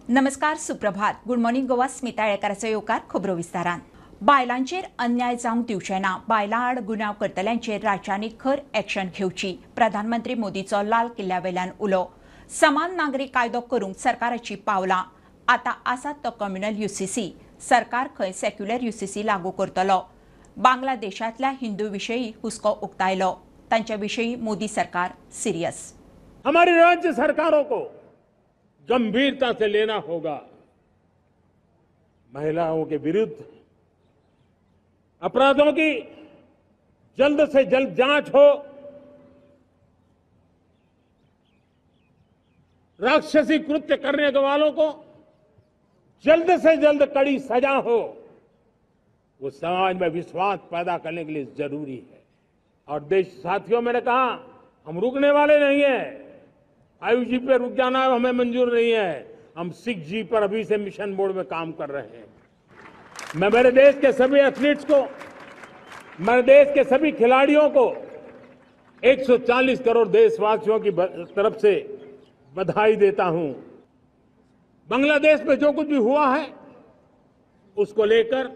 नमस्कार, सुप्रभात. Good morning Goa. Smita येळकाराचो येवकार खबरो विस्तारान. बायलांचेर अन्याय जावंक दिवचे ना. बायलां आड गुन्यांव करतल्यांचेर राज्यांनी खर एक्शन घेवची. प्रधानमंत्री मोदीचो लाल किल्ल्यावेल्यान उलो. समान नागरी कायदो करूंक सरकाराची पावलां. आतां आसात तो कम्युनल UCC. सरकार खंय सेक्युलर UCC लागू करतलो. बांगलादेशांतल्या हिंदू विशयी हुस्को उक्तायलो. तांच्या विशयी मोदी सरकार सीरियस. हमारी राज्य सरकारों को गंभीरता से लेना होगा। महिलाओं के विरुद्ध अपराधों की जल्द से जल्द जांच हो, राक्षसी कृत्य करने वालों को जल्द से जल्द कड़ी सजा हो। वो समाज में विश्वास पैदा करने के लिए जरूरी है। और देश साथियों, मैंने कहा हम रुकने वाले नहीं हैं। 5G पे रुक जाना हमें मंजूर नहीं है। हम 6G पर अभी से मिशन मोड में काम कर रहे हैं। मैं मेरे देश के सभी एथलीट्स को, मेरे देश के सभी खिलाड़ियों को 140 करोड़ देशवासियों की तरफ से बधाई देता हूं। बांग्लादेश में जो कुछ भी हुआ है उसको लेकर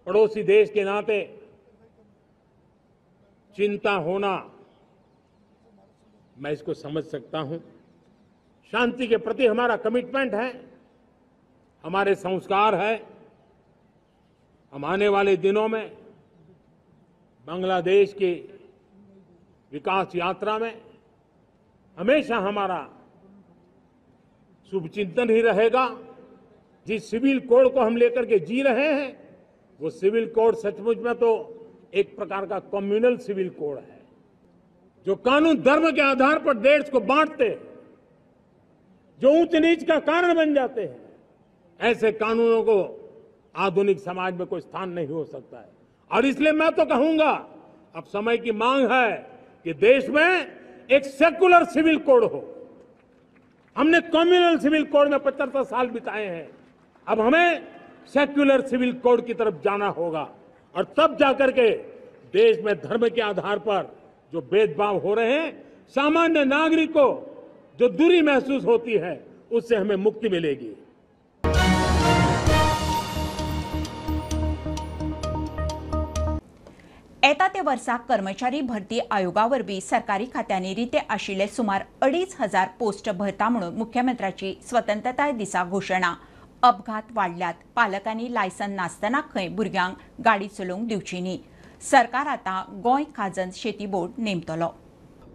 पड़ोसी देश के नाते चिंता होना, मैं इसको समझ सकता हूं। शांति के प्रति हमारा कमिटमेंट है, हमारे संस्कार है। हम आने वाले दिनों में बांग्लादेश की विकास यात्रा में हमेशा हमारा शुभचिंतन ही रहेगा। जिस सिविल कोड को हम लेकर के जी रहे हैं, वो सिविल कोड सचमुच में तो एक प्रकार का कम्युनल सिविल कोड है, जो कानून धर्म के आधार पर देश को बांटते, जो ऊंच नीच का कारण बन जाते हैं। ऐसे कानूनों को आधुनिक समाज में कोई स्थान नहीं हो सकता है। और इसलिए मैं तो कहूंगा, अब समय की मांग है कि देश में एक सेकुलर सिविल कोड हो। हमने कम्युनल सिविल कोड में 75 साल बिताए हैं। अब हमें सेक्युलर सिविल कोड की तरफ जाना होगा, और तब जाकर के देश में धर्म के आधार पर जो भेदभाव हो रहे हैं, सामान्य नागरिक को जो दूरी महसूस होती है, उससे हमें मुक्ति मिलेगी। येता ते वर्सा कर्मचारी भरती आयोगा वरवीं सरकारी खात्यांनी रिते आशिल्ले सुमार 2,500 पोस्ट भरता म्हणून मुख्यमंत्र्याची स्वतंत्रताय दिसा घोशणा. अपघात वाडल्यात. पालकांनी लायसन नासतना खंय भुरग्यांक गाडी चलोवंक दिवची न्ही. सरकार आतां गोंय खाजन शेती बोर्ड नेमतलो.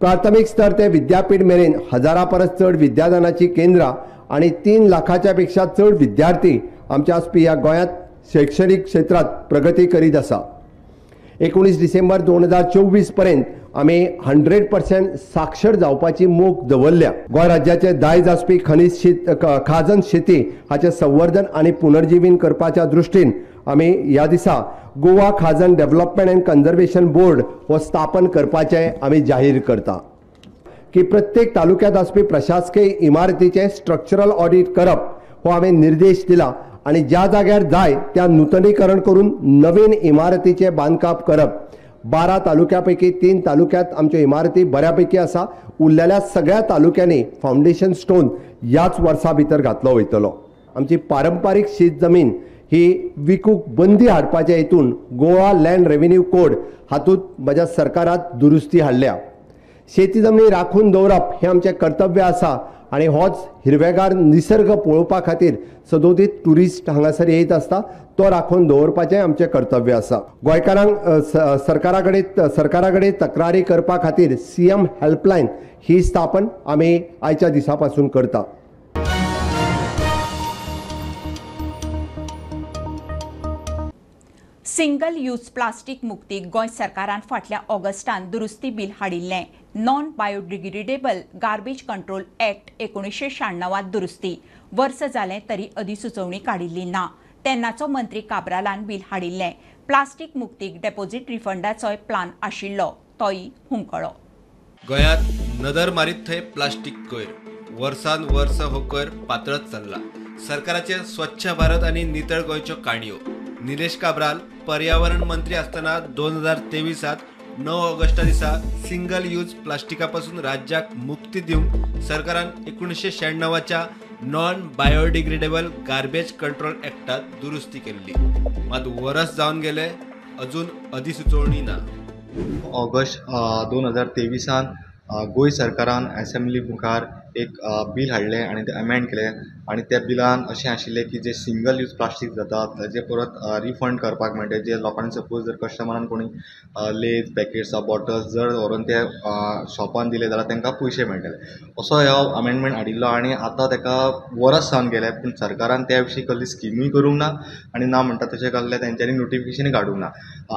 प्राथमिक स्तर ते विद्यापीठ मेरेन 1000 परस चड विद्यादानाची केंद्रां आणि 3 लाखाच्या पेक्षा चड विद्यार्थी आमच्या आसपी ह्या गोंयांत शैक्षणिक क्षेत्रात प्रगती करीत आसा. 19 डिसेंबर 2024 पर्यंत आमी 100% साक्षर जावपाची मोख दवरल्या. गोंय राज्याचे दायज आसपी खाजन शेती हाचे संवर्धन आणि पुनर्जीवीन करपाच्या दृश्टीन आमी ह्या दिसा गोवा खाजन डेव्हलपमेंट अँड कन्झर्वेशन बोर्ड हो स्थापन करपाचे आमी जाहीर करता. की प्रत्येक तालुक्यात आसपी प्रशासकीय इमारतीचे स्ट्रक्चरल ऑडिट करप हो आमी निर्देश दिला, आणि ज्या जाग्यार जाय त्या नूतनीकरण करून नवीन इमारतीचे बांदकाम करप. 12 तालुक्यापैकी 3 तालुक्यात आमच्यो इमारती बऱ्यापैकी आसा. उरलेल्या सगळ्या तालुक्यांनी फाउंडेशन स्टोन याच वर्सा भितर घातलो वयतलो. आमची पारंपारीक शेत जमीन ही विकूंक बंदी हाडपाच्या हेतून गोवा लँड रेव्हेन्यू कोड हातूंत म्हज्या सरकारात दुरुस्ती हाडल्या. शेती जमनी राखून दवरप हे आमचें कर्तव्य आसा, आणि होच हिरवेगार निसर्ग पळोवपा खातीर सदोदीत टुरिस्ट हांगासर येत आसता, तो राखून दवरपाचें आमचें कर्तव्य आसा. गोंयकारांक सरकारा कडेन तक्रारी करपा खातीर CM हेल्पलायन ही स्थापन आमी आयच्या दिसा पासून करता. सिंगल यूज प्लास्टीक मुक्तीक गोंय सरकारान फाटल्या ऑगस्टान दुरुस्ती बिल हाडिल्लें. Non biodegradable garbage control act 1996 दुरुस्ती. वर्स जालें तरी अधिसुचोवणी काडिल्ली ना. तेन्नाचो मंत्री काब्रालान बिल हाडिल्लें. प्लास्टीक मुक्तीक डेपॉझिट रिफंडाचोय प्लान आशिल्लो, तोय हुमकळो. गोंयांत नदर मारीत थंय प्लास्टीक कोयर. वर्सान वर्स हो कोयर पातळत चल्ला. सरकाराचे स्वच्छ भारत आणि नितळ गोंयच्यो काणयो. निलेश काब्राल पर्यावरण मंत्री असताना 2023 9 ऑगस्टा दिसा सिंगल यूज प्लास्टिकापासून राज्याक मुक्ती दिवंक सरकारान 1996 नॉन बायोडिग्रेडेबल गार्बेज कंट्रोल ऍक्टात दुरुस्ती केल्ली, मात वरस जावन गेले अजून अधिसुचोवणी ना. ऑगस्ट 2023 गोंय सरकारान असेंब्ली मुखार एक बील हाडलें आनी तें अमेंड केलें आनी त्या बिलान अशें आशिल्लें की जे सिंगल यूज प्लास्टीक जाता ताजे परत रिफंड करपाक मेळटा. जे लोकांनी सपोज जर कस्टमरान कोणी लेज पॅकेट्स बॉटल्स जर व्हरून ते शॉपान दिले जाल्यार तांकां पयशे मेळटले. असो हो अमेंडमेंट हाडिल्लो आनी आतां ताका वर्स जावन गेले, पूण सरकारान त्या विशीं कसली स्किमीय करूंक ना आनी ना म्हणटा तशें कसलें तेंच्यांनी नोटिफिकेशनूय काडूंक ना.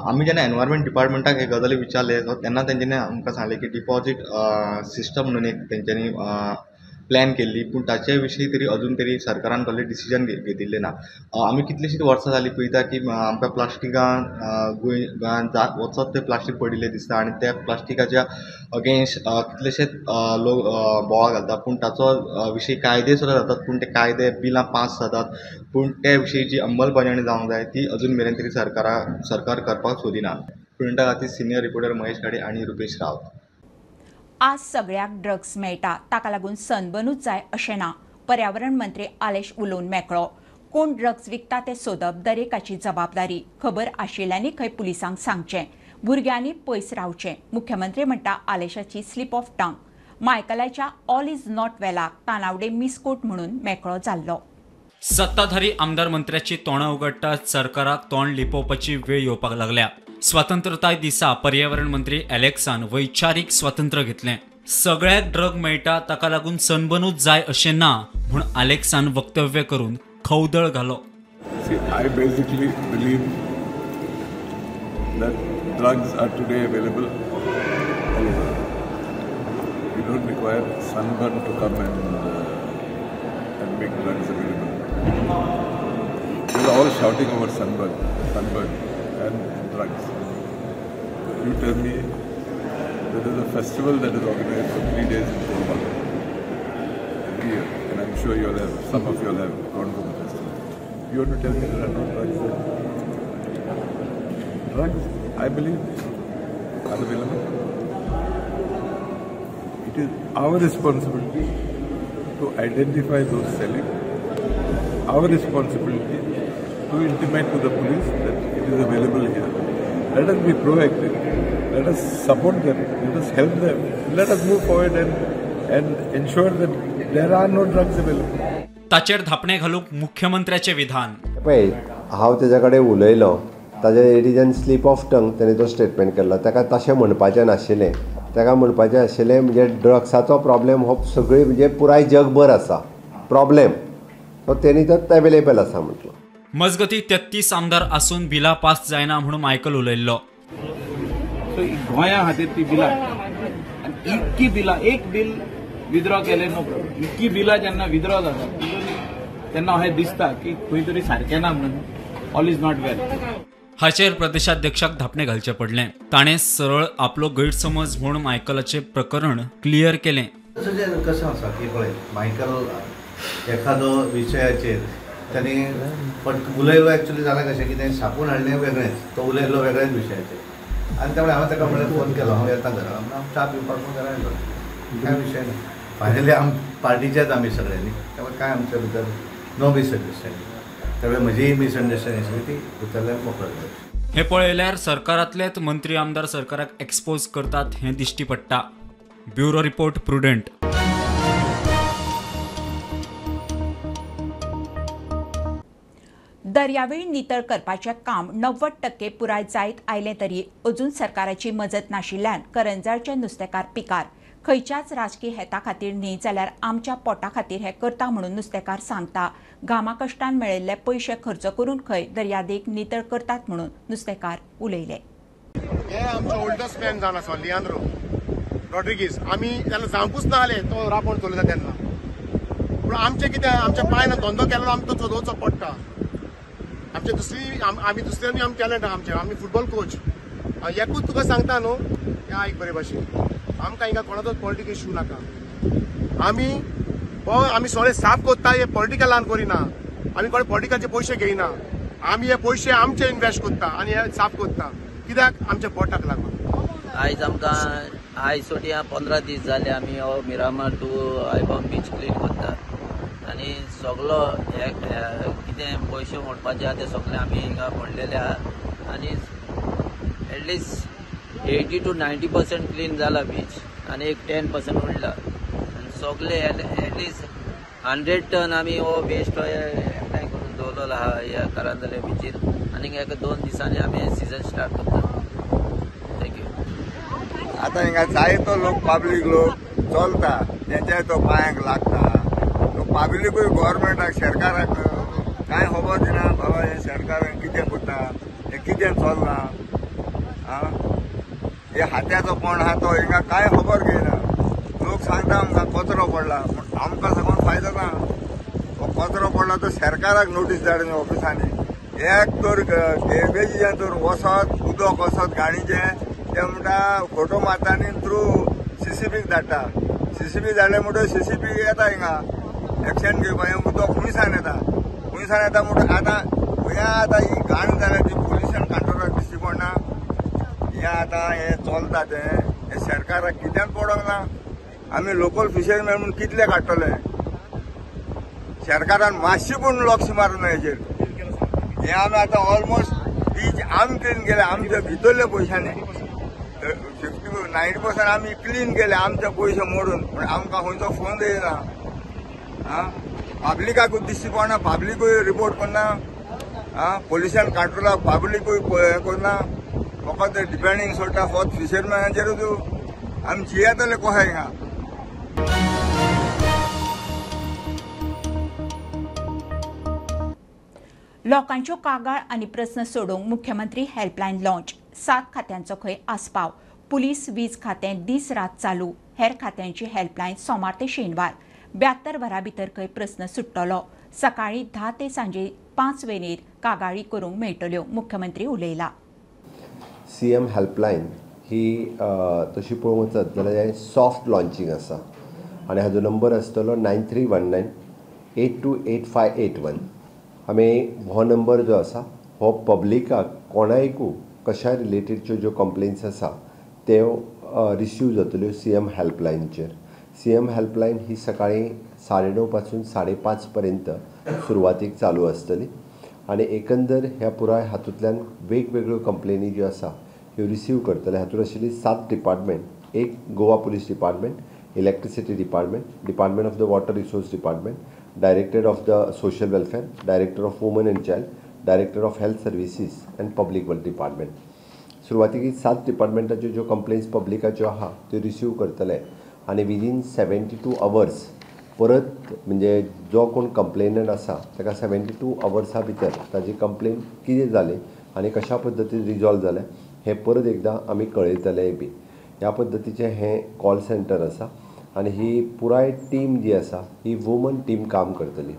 आमी जेन्ना एनवायरमेंट डिपार्टमेंटाक हे गजाली विचारले तेन्ना तेंच्यांनी आमकां सांगलें की डिपॉझीट सिस्टम म्हणून एक तेंच्यांनी प्लॅन केल्ली, पूण ताचे विशीं तरी अजून तरी सरकारान कसलें डिसिजन घेतिल्लें ना. आमी कितलींशींच वर्सां जालीं पळयता की आमकां प्लास्टिकान गोंयांत वचत तें प्लास्टीक पडिल्लें दिसता आनी त्या प्लास्टिकाच्या अगेन्स्ट कितलेशेच लोक बोवाळ घालता, पूण ताचो विशीं कायदे सुद्दां जातात, पूण ते कायदे बिलां पास जातात, पूण त्या विशीं जी अंमलबजावणी जावंक जाय ती अजून मेरेन तरी सरकार करपाक सोदिना. स्टुडंटा खातीर सिनियर रिपोर्टर महेश खाडे आनी रुपेश रावत. आज सगळ्याक ड्रग्स मेळटा, ताका लागून सनबनूच जाय अशें ना. पर्यावरण मंत्री आलेश उलोवन मेकळो. कोण ड्रग्स विकता ते सोदप दरेकाची जबाबदारी. खबर आशिल्ल्यांनी खंय पुलिसांक सांगचें. भुरग्यांनी पयस रावचें. मुख्यमंत्री म्हणटा आलेशाची स्लीप ऑफ टंग. मायकलाच्या ऑल इज नॉट वेलाक तानावडे मिसकोट म्हणून मेकळो जाल्लो. सत्ताधारी आमदार मंत्र्याची तोंडां उगडटात सरकाराक तोंड लिपोवपाची वेळ येवपाक लागल्या. स्वातंत्र्यताय दिसा पर्यावरण मंत्री एलेक्सान वैचारीक स्वातंत्र्य घेतलें. सगळ्याक ड्रग मेळटा ताका लागून सनबनूच जाय अशें ना म्हूण एलेक्सान वक्तव्य करून खवदळ घालो. I basically believe that drugs are today available all over. You don't require sunburn to come and make drugs available. You're all shouting over sunburn and drugs. You tell me there is a festival that is organized for 3 days in Kolba every year, and I'm sure you'll have, some of you'll have gone to the festival. You want to tell me there are no drugs there? Drugs, I believe, are available. It is our responsibility to identify those selling, our responsibility to intimate to the police that it is available here. Let us be proactive. Let us support them. Let us help them. Let us move forward and ensure that there are no drugs available. ताचेर धापणे घालूंक मुख्यमंत्र्याचे विधान. पळय, हांव तेज्या कडेन उलयलो, ताजे एडिजन sleep of टंग ताणें तो स्टेटमेंट केल्लो. ताका तशें म्हणपाचें नाशिल्लें. ताका म्हणपाचें आशिल्लें म्हणजे ड्रग्साचो प्रॉब्लेम हो सगळी म्हणजे पुराय जगभर आसा प्रॉब्लेम, सो तेणी तो एवेलेबल आसा म्हटलो. मजगती 33 आमदार आसून बिलां पास जायना म्हणून मायकल उलयल्लो. सो गोंया खातीर ती बिलां आनी इतकी बिलां, एक बिल विथड्रॉ केलें नो प्रॉब्लम. इतकी बिलां जेन्ना विथड्रॉ जातात तेन्ना अशें दिसता की खंय तरी सारकें ना म्हणून ऑल इज नॉट वेल. हाचेर प्रदेशाध्यक्षाक धापणे घालचें पडलें. ताणें सरळ आपलो गैरसमज म्हूण मायकलाचें प्रकरण क्लियर केलें. कसं आसा की पळय, मायकल एखादो विशयाचेर त्यांनी उलयलो एक्चुअली जालें कशें की तें छापून हाडलें वेगळेंच, तो उलयलो वेगळ्याच विशयाचेर. आनी त्या वेळार हांवें ताका म्हणलें फोन केलो, हांव येता घरा, हांव च्या पिवपाक घरा येयलो. काय विशय ना. फायनली पार्टीचेच आमी सगळ्यांनी, त्यामुळे काय आमच्या भितर नो मिसअंडरस्टँडिंग. त्यावेळी म्हजी मिसअंडरस्टँडिंग आशिल्ली ती उतरल्यार मोकळो जालो. हे पळयल्यार सरकारांतलेच मंत्री आमदार सरकाराक एक्सपोज करतात हें दिश्टी पडटा. Bureau report prudent. दर्यावेळ नितळ करपाचें काम 90% पुराय जायत आयलें तरी अजून सरकाराची मजत नाशिल्ल्यान करंजाळचे नुस्तेकार पिकार खंयच्याच राजकीय हेता खातीर न्ही जाल्यार आमच्या पोटा खातीर हें करता म्हणून नुस्तेकार सांगता. घामा कश्टान मेळयल्ले पयशे खर्च करून खंय दर्यादेग नितळ करतात म्हणून नुस्तेकार उलयले. हे आमचो ओल्डस्ट मॅन जावन आसा लिआंद्रो रॉड्रिगीस. आमी तेन्ना जावंकूच ना जालें तो रापण चलयता तेन्ना. पूण आमचें कितें, आमच्या पांयान धंदो केलो आमकां तो चलोवचो पडटा. आमचे आमी दुसऱ्यांनी आमी टॅलंट आहा आमचे. आमी फुटबॉल कोच. एकूच तुका सांगता न्हू, हें आयक बरे भाशेन, आमकां हिंगा कोणाचोच पॉलिटिकल इशू नाका. आमी सगळे साफ कोत्ता, हे पॉलिटिकलान करिना. आमी कोणे पॉलिटिकलचे पयशे घेयना. आमी हे पयशे आमचे इन्वेस्ट कोत्ता आनी हे साफ कोत्ता. कित्याक आमच्या पोटाक लागून. आयज आमकां आयज सोटी 15 दीस जाले आमी हो मिरामार टू आयबॉम बीच क्लीन करतात. आनी सगळो कितें पयशे मोडपाचे आहा ते सगळे आमी हिंगा म्हणलेले आहा आनी एटलिस्ट 80 to 90% क्लीन जाला बीच आनी एक 10% उरला आनी सगळे एटलिस्ट 100 टन आमी हो वेस्ट एकठांय करून दवरलेलो आहा ह्या कारांदले बीचीर आनी एका 2 दिसांनी आमी सिजन स्टार्ट करता. थँक्यू. आता हिंगा जायतो लोक पब्लीक लोक चलता तेंच्याय तो पांयांक लागता तो पब्लीकूय गव्हर्मेंटाक सरकाराक कांय खबर दिना बाबा हे सरकारान कितें करता हे कितें चलना हे हात्याचो कोण आहा तो हिंगा कांय खबर घेयना. लोक सांगता आमकां कचरो पडला पूण आमकां सागून फायदो ना. हो कचरो पडला तो सरकाराक नोटीस धाडून ऑफिसांनी एक तर गेर्बेजीचें तर वसत उदक वसत गाणीचें ते म्हणटा फोटो मारता आनी थ्रू CCBक धाडटा. CCB धाडले म्हणटकीर CCB येता हिंगा एक्शन घेवपाक हें उदक खुंयसान येता म्हणटा आतां गोंया आतां ही घाण जाल्या ती पोल्युशन कंट्रोलाक दिश्टी पडना. हे आतां हे चलता तें हे सरकाराक कित्याक पडोंक ना. आमी लोकल फिशरमॅन म्हणून कितले काडटले सरकारान मातशी पूण लक्ष मारूं ना हेजेर. हे आमी आतां ऑलमोस्ट बीच आमी क्लीन केले आमच्या भितरल्या पयशांनी 90% आमी क्लीन केले आमचे पयशे मोडून पूण आमकां खंयचो फोन येयना. पब्लिकाकूच दिश्टी पडना पब्लिकूय रिपोर्ट करना पोल्युशन कंट्रोलाक पब्लिकूय हे करना फकत डिपेंडींग सोडटा फक्त फिशरमॅनाचेरूच आमी जियेतले कशे हिंगा. लोकांच्यो कागाळ आनी प्रस्न सोडोवंक मुख्यमंत्री हेल्पलायन लॉन्च. 7 खात्यांचो खंय आस्पाव. पुलीस वीज खातें दीस रात चालू. हेर खात्यांची हेल्पलायन सोमार ते शेनवार. 72 वरां भितर खंय प्रस्न सुट्टलो. सकाळी 10 ते सांजे 5 वेळेर कागाळी करूंक मेळटल्यो. मुख्यमंत्री उलयला. CM हेल्पलायन ही तशी पळोवंक वचत जाल्यार हें सॉफ्ट लॉन्चिंग आसा आनी हाजो नंबर आसतलो 9319828581. आमी हो नंबर जो आसा हो पब्लिकाक कोणायकू कशा रिलेटेडच्यो ज्यो कंप्लेन्स आसा त्यो रिसीव जातल्यो CM हेल्पलायनचेर. CM हेल्पलायन ही सकाळी 9:30 पासून 5:30 पर्यंत सुरवातीक चालू आसतली आनी एकंदर ह्या पुराय हातूंतल्यान वेगवेगळ्यो कंप्लेनी ज्यो आसा ह्यो रिसीव करतले. हातूंत आशिल्ली 7 डिपार्टमेंट. एक Goa police department, electricity department, department of the water resource department, director of the social welfare, director of woman end child, director of health services end public wealth department. सुरवातीक 7 डिपार्टमेंटाच्यो ज्यो कंप्लेन्स पब्लिकाच्यो आहा त्यो receive करतले आनी within 72 hours परत म्हणजे जो कोण कंप्लेनंट आसा ताका 72 अवर्सा भितर ताजी कंप्लेन कितें जाली आनी कशा पद्दतीन रिजॉल्व जालें हें परत एकदां आमी कळयतले बी. ह्या पद्दतीचें हें कॉल सेंटर आसा आनी ही पुराय टीम जी आसा ही वुमन टीम काम करतली.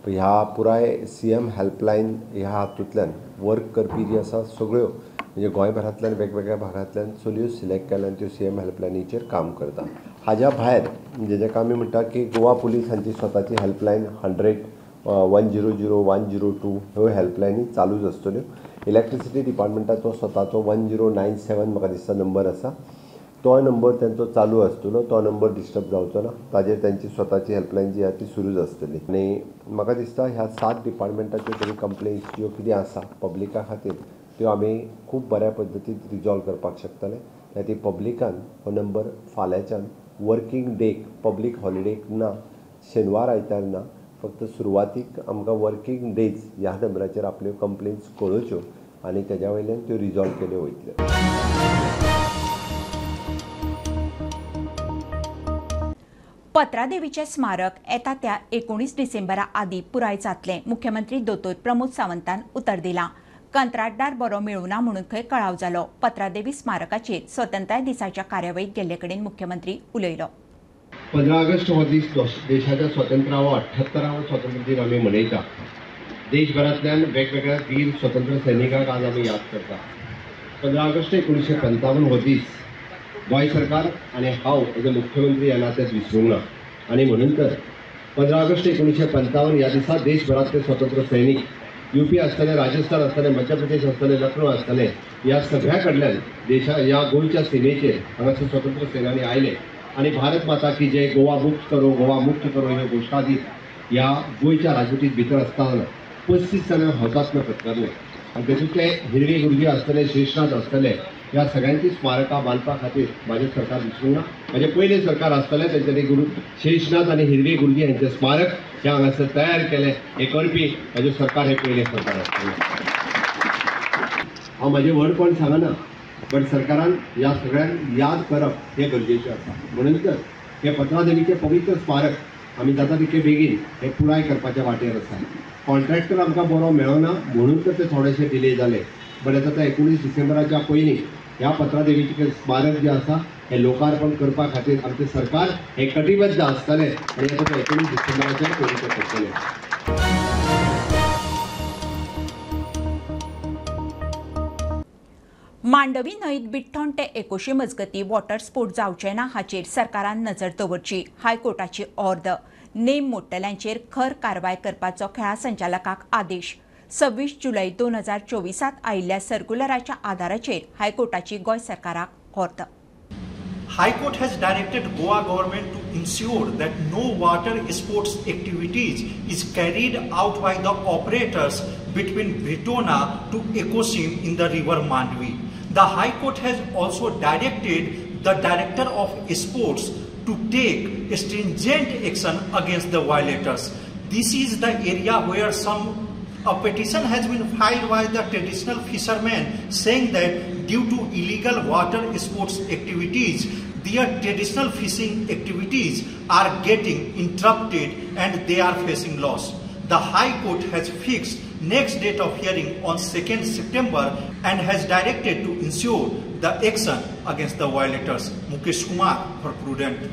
ह्या पुराय CM हेल्पलायन ह्या हातूंतल्यान वर्क करपी जी आसा सगळ्यो म्हणजे गोंयभरांतल्यान वेगवेगळ्या भागांतल्यान चलयो सिलेक्ट केल्यान त्यो CM हेल्पलायनीचेर काम करता. हाज्या भायर म्हणजे जेका आमी म्हणटा की गोवा पुलीस हांची स्वताची हेल्पलायन 100, 100, 102 ह्यो हेल्पलायनी चालूच आसतल्यो. इलेक्ट्रिसिटी डिपार्टमेंटाचो स्वताचो 1097 म्हाका दिसता नंबर आसा. तो नंबर तांचो चालू आसतलो. तो नंबर डिस्टर्ब जावचो ना. ताजेर तांची स्वताची हेल्पलायन जी आसा ती सुरूच आसतली. आनी म्हाका दिसता ह्या 7 डिपार्टमेंटाच्यो तरी कंप्लेन्स ज्यो कितें आसा पब्लिका खातीर त्यो आमी खूब बऱ्या पद्दतीन रिजॉल्व करपाक शकतले. त्या ती पब्लिकान हो नंबर फाल्यांच्यान वर्कींग डेक पब्लीक हॉलिडेक ना, शेनवार आयतार ना, फक्त सुरवातीक आमकां वर्कींग डेज ह्या नंबराचेर आपल्यो कंप्लेन्स कळोवच्यो आनी तेज्या वयल्यान त्यो रिजॉल्व केल्यो वयतल्यो. पत्रादेवीचें स्मारक येता त्या 19 डिसेंबरा आदीं पुराय जातलें. मुख्यमंत्री दोतोर प्रमोद सावंतान उतर दिलां. कंत्राटदार बरो मेळूना म्हणून खंय कळाव जालो. पत्रादेवी स्मारकाचेर स्वतंत्रताय दिसाच्या कार्यावळीक गेल्ले कडेन मुख्यमंत्री उलयलो. 15 ऑगस्ट हो दीस देशाच्या स्वातंत्र्यावो 78वो स्वातंत्र्य दिन आमी मनयता. देशभरांतल्यान वेगवेगळ्या वीर स्वतंत्र सैनिकांक आज आमी याद करता. 15 ऑगस्ट 1955 हो दीस गोंय सरकार आनी हांव एज अ मुख्यमंत्री ह्या नात्यात विसरूंक ना. आनी म्हणून तर 15 ऑगस्ट 1955 ह्या दिसा देशभरांतले स्वतंत्र सैनीक UP आसतले, राजस्थान आसतले, मध्य प्रदेश आसतले, लखनौ आसतले ह्या सगळ्या कडल्यान ह्या गोंयच्या सीमेचेर हांगासर स्वतंत्र सेनानी आयले आनी भारत माता की जय, गोवा मुक्त करो ह्यो घोषणा दीत ह्या गोयच्या राजवटीत भितर आसतना 35 जाणांक हौतात्म्य पत्करले आनी तेतूंतले हिरवे गुरुजी आसतले, शेषनाथ आसतले, ह्या सगळ्यांची स्मारकां बांदपा खातीर म्हाजें सरकार विसरूंक ना. म्हाजें पयलें सरकार आसतलें तेंच्यांनी गुरू शेषनाथ आनी हिरवे गुरुजी हांचें स्मारक हे हांगासर तयार केलें. हे करपी म्हाजें सरकार हे पयलें सरकार आसतलें. हांव म्हाजें व्हड कोण सांगना, पण सरकारान ह्या सगळ्यांक याद करप हें गरजेचें आसा. म्हणून तर हे पत्रादेवीचें पवित्र स्मारक आमी जाता तितके बेगीन हे पुराय करपाच्या वाटेर आसा. कॉन्ट्रॅक्टर आमकां बरो मेळना म्हणून तर ते थोडेशे डिले जाले. बट आता 19 डिसेंबराच्या पयलीं ह्या पत्रादेवीचें स्मारक जें आसा हें लोकार्पण करपा खातीर आमचें सरकार हे कटिबद्ध आसतलें आनी आता 19 डिसेंबराच्या पयलीं ते करतलें. मांडवी न्हंयत बिठ्ठण ते 21 मजगतीं वॉटर स्पोर्ट जावचे ना हाचेर सरकारान नजर दवरची. हायकोर्टाची ऑर्द. नेम मोडटल्यांचेर खर कारवाय करपाचो खेळा संचालकाक आदेश. 26 जुलय 2024 आयिल्ल्या सर्क्युलराच्या आदाराचेर हायकोर्टाची गोंय सरकाराक ऑर्द. High Court has directed Goa government to ensure that no water sports activities is carried out by the operators between Britona to Ekosim in the river Mandvi. The High Court has also directed the Director of Sports to take stringent action against the violators. This is the area where a petition has been filed by the traditional fishermen saying that due to illegal water sports activities, their traditional fishing activities are getting interrupted and they are facing loss. The High Court has fixed next date of hearing on 2nd September and has directed to ensure the action against the violators. Mukesh Kumar for Prudent.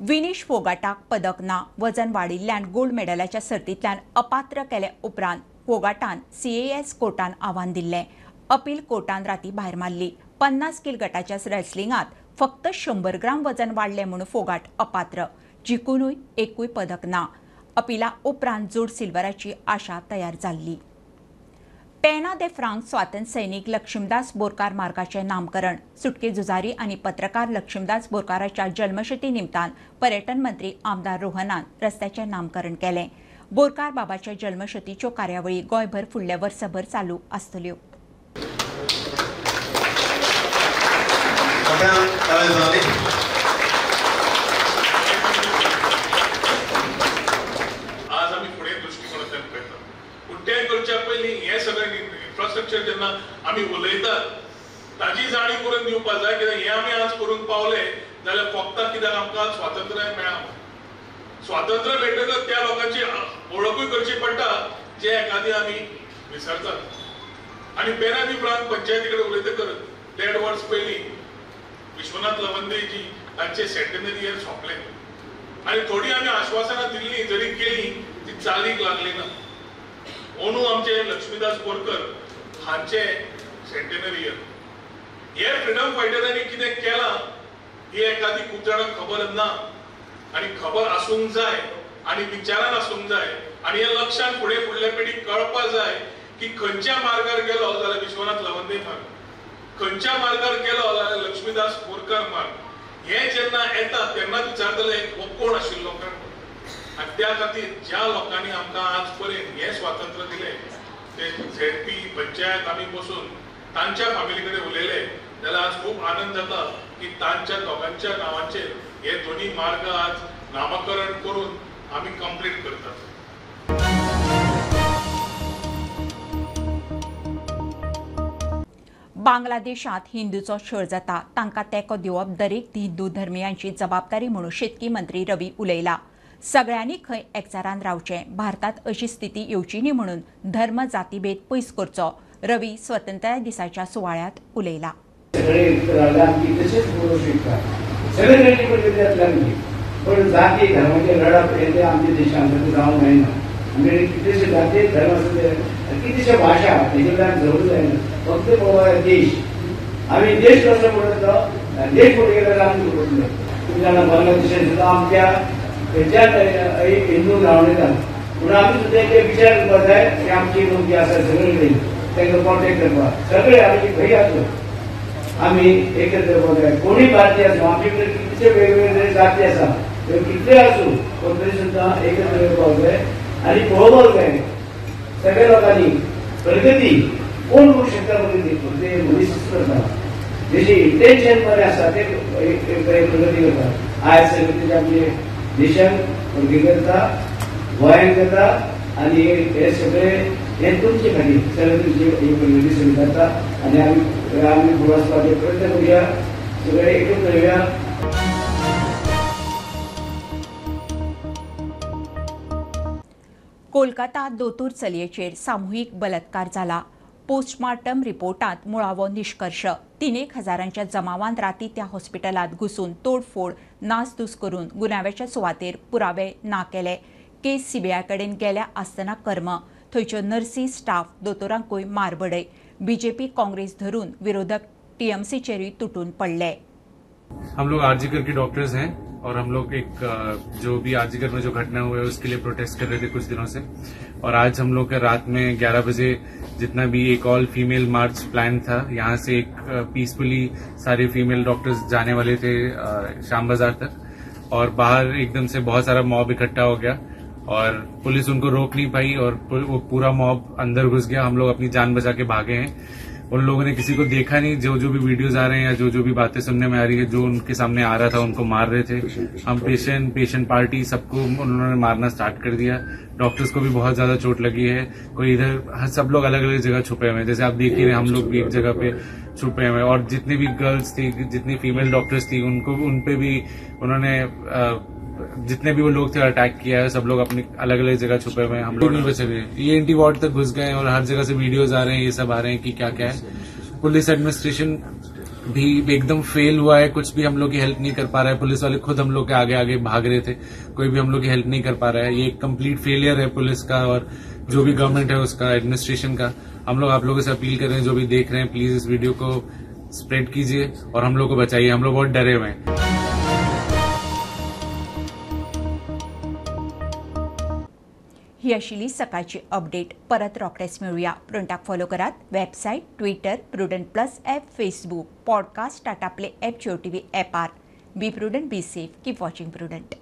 Vinish फोगाटाक पदक ना. वजन वाडिल्ल्यान gold मेडलाच्या सर्तींतल्यान अपात्र केले उपरांत फोगाटान CAS कोर्टान आव्हान दिल्लें. Appeal कोर्टान राती भायर मारली. 50 किल गटाच्या रेसलिंगात फक्त 100 ग्राम वजन वाडलें म्हणून फोगाट अपात्र. जिखूनय एकूय पदक ना. अपिला उपरांत जोड सिल्वराची आशा तयार जाल्ली. पेना दे फ्रांक स्वातंत्र्य सैनीक लक्ष्मीदास बोरकार मार्गाचें नामकरण. सुटके झुजारी आनी पत्रकार लक्ष्मीदास बोरकाराच्या जल्मशती निमतान पर्यटन मंत्री आमदार रोहनान रस्त्याचें नामकरण केलें. बोरकार बाबाच्या जल्मशतीच्यो कार्यावळी गोंयभर फुडले वर्सभर चालू आसतल्यो. आज आम्ही फुडें दृष्टिकोनांतल्यान पळयता. पूण तें करच्या पयलीं हें सगळें इन्फ्रास्ट्रक्चर जेन्ना आमी उलयतात ताची जाणीव करून दिवपाक जाय. कित्याक हें आमी आज करून पावले जाल्यार फक्त कित्याक आमकां स्वातंत्र्य मेळ्ळां. स्वातंत्र्य मेळटकच त्या लोकांची वळखूय करची पडटा जे एखादी आमी विसरतात. आनी पेना दी फ्रांक पंचायती कडेन उलयतकर 1.5 वर्स पयलीं विश्वनाथ लवंदेजी तांचे सेंटेनरी इयर सोंपले आनी थोडी आमी आश्वासनां दिल्लीं जरी केली ती चालीक लागली ना. अंदू आमचे लक्ष्मीदास बोरकर हांचे सेंटेनरी इयर. हे फ्रिडम फायटरांनी कितें केलां ही एखादी खूब जाणांक खबर ना आनी खबर आसूंक जाय आनी विचारान आसूंक जाय आनी हे लक्षान फुडले पिढीक कळपाक जाय की खंयच्या मार्गार गेलो जाल्यार विश्वनाथ लवंदे मार्ग, खंयच्या मार्गार गेलो जाल्यार लक्ष्मीदास बोरकार मार्ग. हे जेन्ना येता तेन्ना विचारतले हो कोण आशिल्लो काय. आनी त्या खातीर ज्या लोकांनी आमकां आज पर्यंत हें स्वातंत्र्य दिलें ते ZP पंचायत आमी बसून तांच्या फॅमिली कडेन उलयले जाल्यार आज खूब आनंद जाता की तांच्या दोगांच्या नांवांचेर हे दोनी मार्ग आज नामकरण करून आमी कंप्लीट करतात. बांगलादेशात हिंदूचो छळ जाता तांकां तेंको दिवप दरेक हिंदू धर्मियांची जबाबदारी म्हणून शेतकी मंत्री रवी उलयला. सगळ्यांनी खंय एकचारान रावचें. भारतात अशी स्थिती येवची न्ही म्हणून धर्म जातीभेद पयस करचो. रवी स्वतंत्रता दिसाच्या सुवाळ्यात उलयला. पण जाती धर्माचे लढा पर्यंत आमच्या देशामध्ये जावंक जायना. आमी कितलेशे जाती धर्म आसले कितलेशे भाशा हेजेल्यान जरूर जायना. फक्त देश आमी देश कसो पडटलो देश फुडें गेलो जाल्यार आमी पडटलो. खूब जाणां बांगलादेशांत सुद्दां आमच्या खंयच्याच हिंदू रावण्यात पूण आमी सुद्दां एक विचार करपाक जाय की आमची लोक जे आसा सगळे कडेन तांकां कॉन्टेक्ट करपाक सगळे आमी खंय आसलो आमी एकत्र करपाक जाय. कोणूय भारतीय आसूं आमचे कडेन कितलेशे वेगवेगळे जाती आसा ते कितले आसूं पण तरी सुद्दां एकत्र येवपाक जाय आनी पळोवपाक जाय सगळ्या लोकांनी प्रगती कोण करूंक शकता प्रगती ते मनीस करता जेचे इंटेन्शन बरें आसा ते प्रगती करता आयज सगळे आमचे देशान प्रगती करता गोंयान करता आनी हे सगळे हे तुमचे खातीर सगळे तुमची प्रगती सगळी जाता आनी आमी फुडें वचपाचे प्रयत्न करुया सगळे एकूच येवया. कोलकाता दोतोर चलयेचेर सामुहीक बलात्कार जाला. पोस्टमार्टम रिपोर्टात मुळावो निष्कर्ष 3,000च्या जमावान राती त्या हॉस्पिटलात घुसून तोडफोड नासधूस करून गुन्यांवाच्या सुवातेर पुरावे ना केले. केस सीबीआय कडेन गेल्या आसतना कर्म थंयच्यो नर्सी स्टाफ दोतोरांकूय मारबडय. बीजेपी काँग्रेस धरून विरोधक टीएमसीचेरूय तुटून पडले. हम लोग आरजीकर के डॉक्टर्स हैं और हम लोग एक जो भी आरजीकर में जो घटना हुई है उसके लिए प्रोटेस्ट कर रहे थे कुछ दिनों से और आज हम लोग का रात में 11 बजे जितना भी एक ऑल फीमेल मार्च प्लान था यहाँ से एक पीसफुली सारे फीमेल डॉक्टर्स जाने वाले थे शाम बाजार तक और बाहर एकदम से बहुत सारा मॉब इकट्ठा हो गया और पुलिस उनको रोक नहीं पाई और वो पूरा मॉब अंदर घुस गया. हम लोग अपनी जान बचा के भागे हैं. उन लोगों ने किसी को देखा नहीं. जो जो भी वीडियोस आ रहे हैं या जो भी बातें सुनने में आ रही है जो उनके सामने आ रहा था उनको मार रहे थे. हम पेशेंट पार्टी सबको उन्होंने मारना स्टार्ट कर दिया. डॉक्टर्स को भी बहुत ज्यादा चोट लगी है. कोई इधर सब लोग अलग अलग जगह छुपे हुए हैं. जैसे आप देख ही रहे हम लोग भी एक जगह पे छुपे हुए और जितनी भी गर्ल्स थी जितनी फीमेल डॉक्टर्स थी उन पे भी उन्होंने जितने भी वो लोग थे अटैक किया है. सब लोग अपनी अलग अलग जगह छुपे हुए हैं. हम लोग नहीं बचे हुए. ये एंटी वार्ड तक घुस गए और हर जगह से वीडियोस आ रहे हैं. ये सब आ रहे हैं कि क्या क्या है. पुलिस एडमिनिस्ट्रेशन भी एकदम फेल हुआ है. कुछ भी हम लोग की हेल्प नहीं कर पा रहा है. पुलिस वाले खुद हम लोग के आगे आगे भाग रहे थे. कोई भी हम लोग की हेल्प नहीं कर पा रहा है. ये एक कंप्लीट फेलियर है पुलिस का और जो भी गवर्नमेंट है उसका एडमिनिस्ट्रेशन का. हम लोग आप लोगों से अपील कर रहे हैं जो भी देख रहे हैं प्लीज इस वीडियो को स्प्रेड कीजिए और हम लोग को बचाइए. हम लोग बहुत डरे हुए हैं. ही आशिल्ली सकाळची अपडेट. परत रोखडेच मेळुया. प्रुडंटाक फॉलो करात. Website, Twitter, Prudent plus app, Facebook, podcast, Tata play app, Jio TV ॲपार. Be prudent, be safe, keep watching prudent.